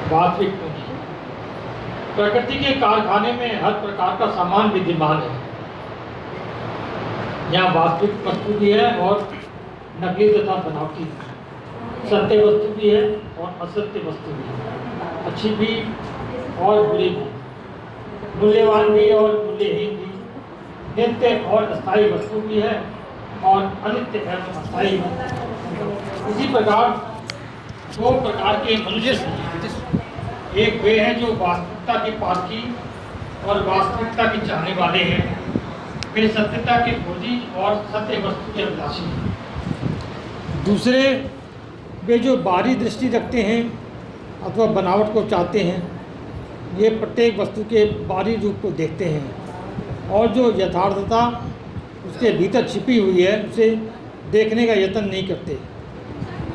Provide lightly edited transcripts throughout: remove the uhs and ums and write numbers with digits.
वास्तविक पूंजी। प्रकृति के कारखाने में हर प्रकार का सामान विद्यमान है। यहाँ वास्तविक वस्तु भी है और नकली तथा बनावटी भी। सत्य वस्तु भी है और असत्य वस्तु भी है, अच्छी भी और बुरी भी, मूल्यवान भी और मूल्यहीन भी, नित्य और अस्थायी वस्तु भी है और अनित्य एवं अस्थायी भी। इसी प्रकार दो प्रकार के मनुष्य हैं। एक वे हैं जो वास्तविकता के पारखी और वास्तविकता के चाहने वाले हैं। वे सत्यता के खोजी और सत्य वस्तु के अभिलाषी हैं। दूसरे वे जो बाहरी दृष्टि रखते हैं अथवा बनावट को चाहते हैं। ये प्रत्येक वस्तु के बाहरी रूप को देखते हैं और जो यथार्थता उसके भीतर छिपी हुई है उसे देखने का यत्न नहीं करते।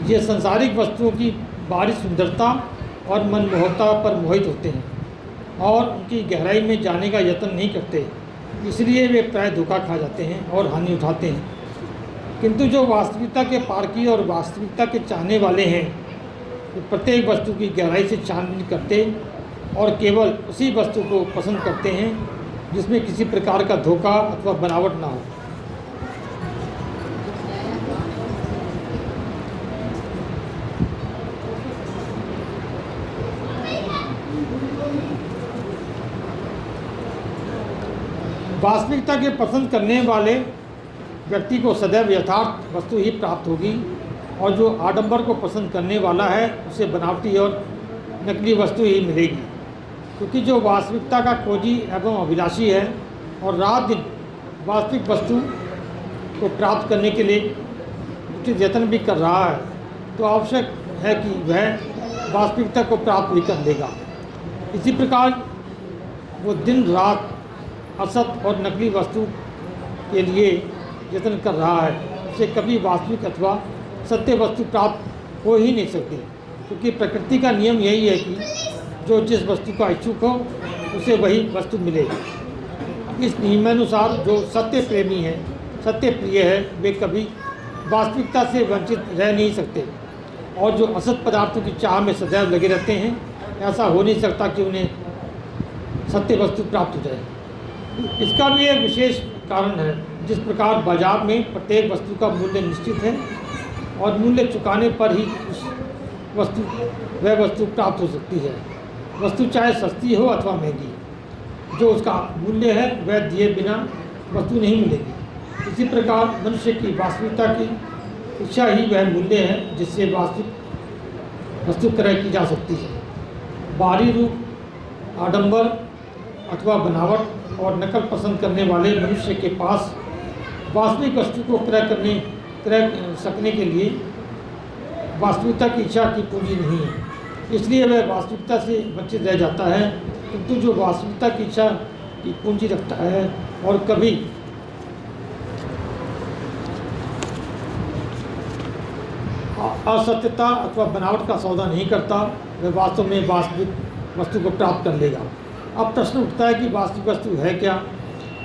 ये संसारिक वस्तुओं की बाहरी सुंदरता और मनमोहकता पर मोहित होते हैं और उनकी गहराई में जाने का यत्न नहीं करते। इसलिए वे प्राय धोखा खा जाते हैं और हानि उठाते हैं। किंतु जो वास्तविकता के पारखी और वास्तविकता के चाहने वाले हैं वे प्रत्येक वस्तु की गहराई से छानबीन करते और केवल उसी वस्तु को पसंद करते हैं जिसमें किसी प्रकार का धोखा अथवा बनावट ना हो। वास्तविकता के पसंद करने वाले व्यक्ति को सदैव यथार्थ वस्तु ही प्राप्त होगी और जो आडंबर को पसंद करने वाला है उसे बनावटी और नकली वस्तु ही मिलेगी। क्योंकि जो वास्तविकता का खोजी एवं अभिलाषी है और रात दिन वास्तविक वस्तु को प्राप्त करने के लिए उचित यत्न भी कर रहा है तो आवश्यक है कि वह वास्तविकता को प्राप्त भी कर लेगा। इसी प्रकार वो दिन रात असत और नकली वस्तु के लिए यत्न कर रहा है, उसे कभी वास्तविक अथवा सत्य वस्तु प्राप्त हो ही नहीं सकती। क्योंकि प्रकृति का नियम यही है कि जो जिस वस्तु का इच्छुक हो उसे वही वस्तु मिले। इस नियमानुसार जो सत्य प्रेमी है, सत्य प्रिय है, वे कभी वास्तविकता से वंचित रह नहीं सकते और जो असत पदार्थों की चाह में सदैव लगे रहते हैं ऐसा हो नहीं सकता कि उन्हें सत्य वस्तु प्राप्त हो जाए। इसका भी एक विशेष कारण है। जिस प्रकार बाजार में प्रत्येक वस्तु का मूल्य निश्चित है और मूल्य चुकाने पर ही उस वह वस्तु प्राप्त हो सकती है, वस्तु चाहे सस्ती हो अथवा महंगी, जो उसका मूल्य है वह दिए बिना वस्तु नहीं मिलेगी। इसी प्रकार मनुष्य की वास्तविकता की इच्छा ही वह मूल्य है जिससे वास्तविक वस्तु क्रय की जा सकती है। बाहरी रूप, आडंबर अथवा बनावट और नकल पसंद करने वाले मनुष्य के पास वास्तविक वस्तु को क्रय सकने के लिए वास्तविकता की इच्छा की पूंजी नहीं है, इसलिए वह वास्तविकता से वंचित रह जाता है। किंतु जो वास्तविकता की इच्छा की पूंजी रखता है और कभी असत्यता अथवा बनावट का सौदा नहीं करता, वह वास्तव में वास्तविक वस्तु को प्राप्त कर लेगा। अब प्रश्न उठता है कि वास्तविक वस्तु है क्या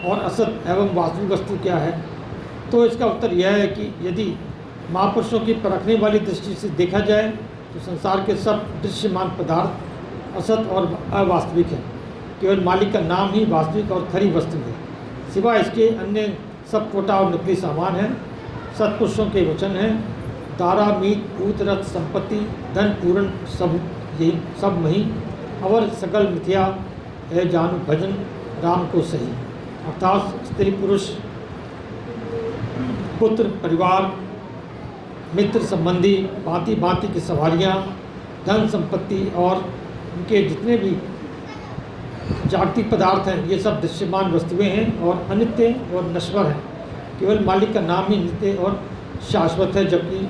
और असत एवं वास्तविक वस्तु क्या है। तो इसका उत्तर यह है कि यदि महापुरुषों की परखने वाली दृष्टि से देखा जाए तो संसार के सब दृश्यमान पदार्थ असत और अवास्तविक हैं। केवल मालिक का नाम ही वास्तविक और खरी वस्तु है। सिवाय इसके अन्य सब खोटा और नकली सामान है। सत्पुरुषों के वचन हैं, दारा मीत पूत रथ संपत्ति धन पूर्ण सब मही अवर सकल मिथ्या है जानु भजन राम को सही। अर्थात स्त्री पुरुष पुत्र परिवार मित्र संबंधी भांति भांति की सवारियाँ धन संपत्ति और उनके जितने भी जागतिक पदार्थ हैं ये सब दृश्यमान वस्तुएं हैं और अनित्य और नश्वर हैं। केवल मालिक का नाम ही नित्य और शाश्वत है, जबकि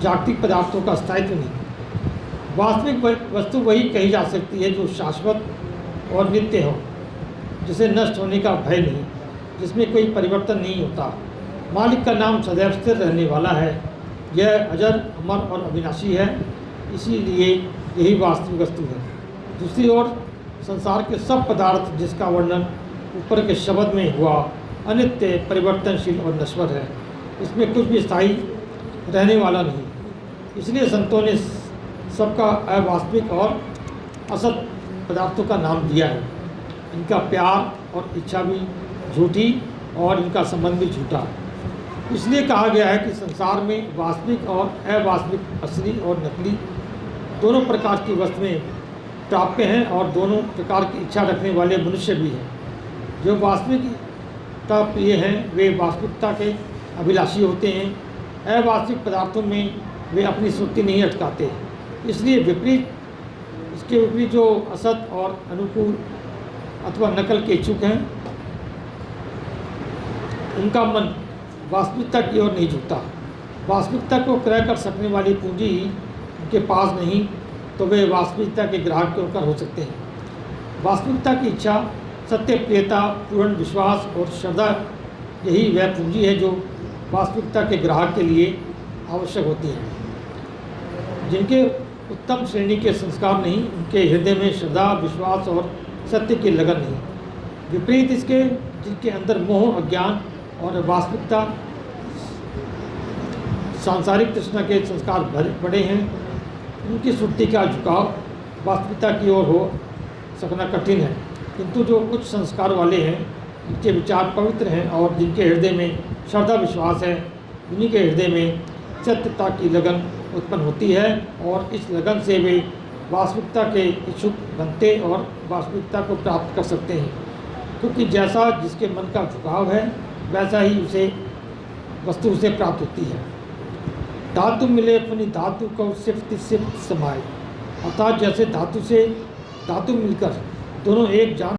जागतिक पदार्थों का स्थायित्व नहीं। वास्तविक वस्तु वही कही जा सकती है जो शाश्वत और नित्य हो, जिसे नष्ट होने का भय नहीं, जिसमें कोई परिवर्तन नहीं होता। मालिक का नाम सदैव स्थिर रहने वाला है, यह अजर अमर और अविनाशी है, इसीलिए यही वास्तविक वस्तु है। दूसरी ओर संसार के सब पदार्थ जिसका वर्णन ऊपर के शब्द में हुआ अनित्य, परिवर्तनशील और नश्वर है, इसमें कुछ भी स्थायी रहने वाला नहीं। इसलिए संतों ने सबका अवास्तविक और असत पदार्थों का नाम दिया है। इनका प्यार और इच्छा भी झूठी और इनका संबंध भी झूठा है। इसलिए कहा गया है कि संसार में वास्तविक और अवास्तविक, असली और नकली दोनों प्रकार की वस्तुएं प्राप्य हैं और दोनों प्रकार की इच्छा रखने वाले मनुष्य भी हैं। जो वास्तविकता प्रिय हैं वे वास्तविकता के अभिलाषी होते हैं। अवास्तविक पदार्थों में वे अपनी सुर्ती नहीं अटकाते। इसलिए इसके विपरीत जो असत और अनुकूल अथवा नकल के इच्छुक हैं, उनका मन वास्तविकता की ओर नहीं झुकता। वास्तविकता को क्रय कर सकने वाली पूंजी उनके पास नहीं, तो वे वास्तविकता के ग्राहक क्यों कर हो सकते हैं। वास्तविकता की इच्छा, सत्य प्रियता, पूर्ण विश्वास और श्रद्धा, यही वह पूंजी है जो वास्तविकता के ग्राहक के लिए आवश्यक होती है। जिनके उत्तम श्रेणी के संस्कार नहीं, उनके हृदय में श्रद्धा, विश्वास और सत्य की लगन नहीं। विपरीत इसके जिनके अंदर मोह, अज्ञान और वास्तविकता, सांसारिक तृष्णा के संस्कार पड़े हैं, उनकी सुर्ती का झुकाव वास्तविकता की ओर हो सकना कठिन है। किंतु जो उच्च संस्कार वाले हैं, जिनके विचार पवित्र हैं और जिनके हृदय में श्रद्धा विश्वास है, उन्हीं के हृदय में सत्यता की लगन उत्पन्न होती है और इस लगन से वे वास्तविकता के इच्छुक बनते और वास्तविकता को प्राप्त कर सकते हैं। क्योंकि जैसा जिसके मन का झुकाव है, वैसा ही उसे वस्तु उसे प्राप्त होती है। धातु मिले अपनी धातु को सिफ्त समाए, अर्थात जैसे धातु से धातु मिलकर दोनों एक जान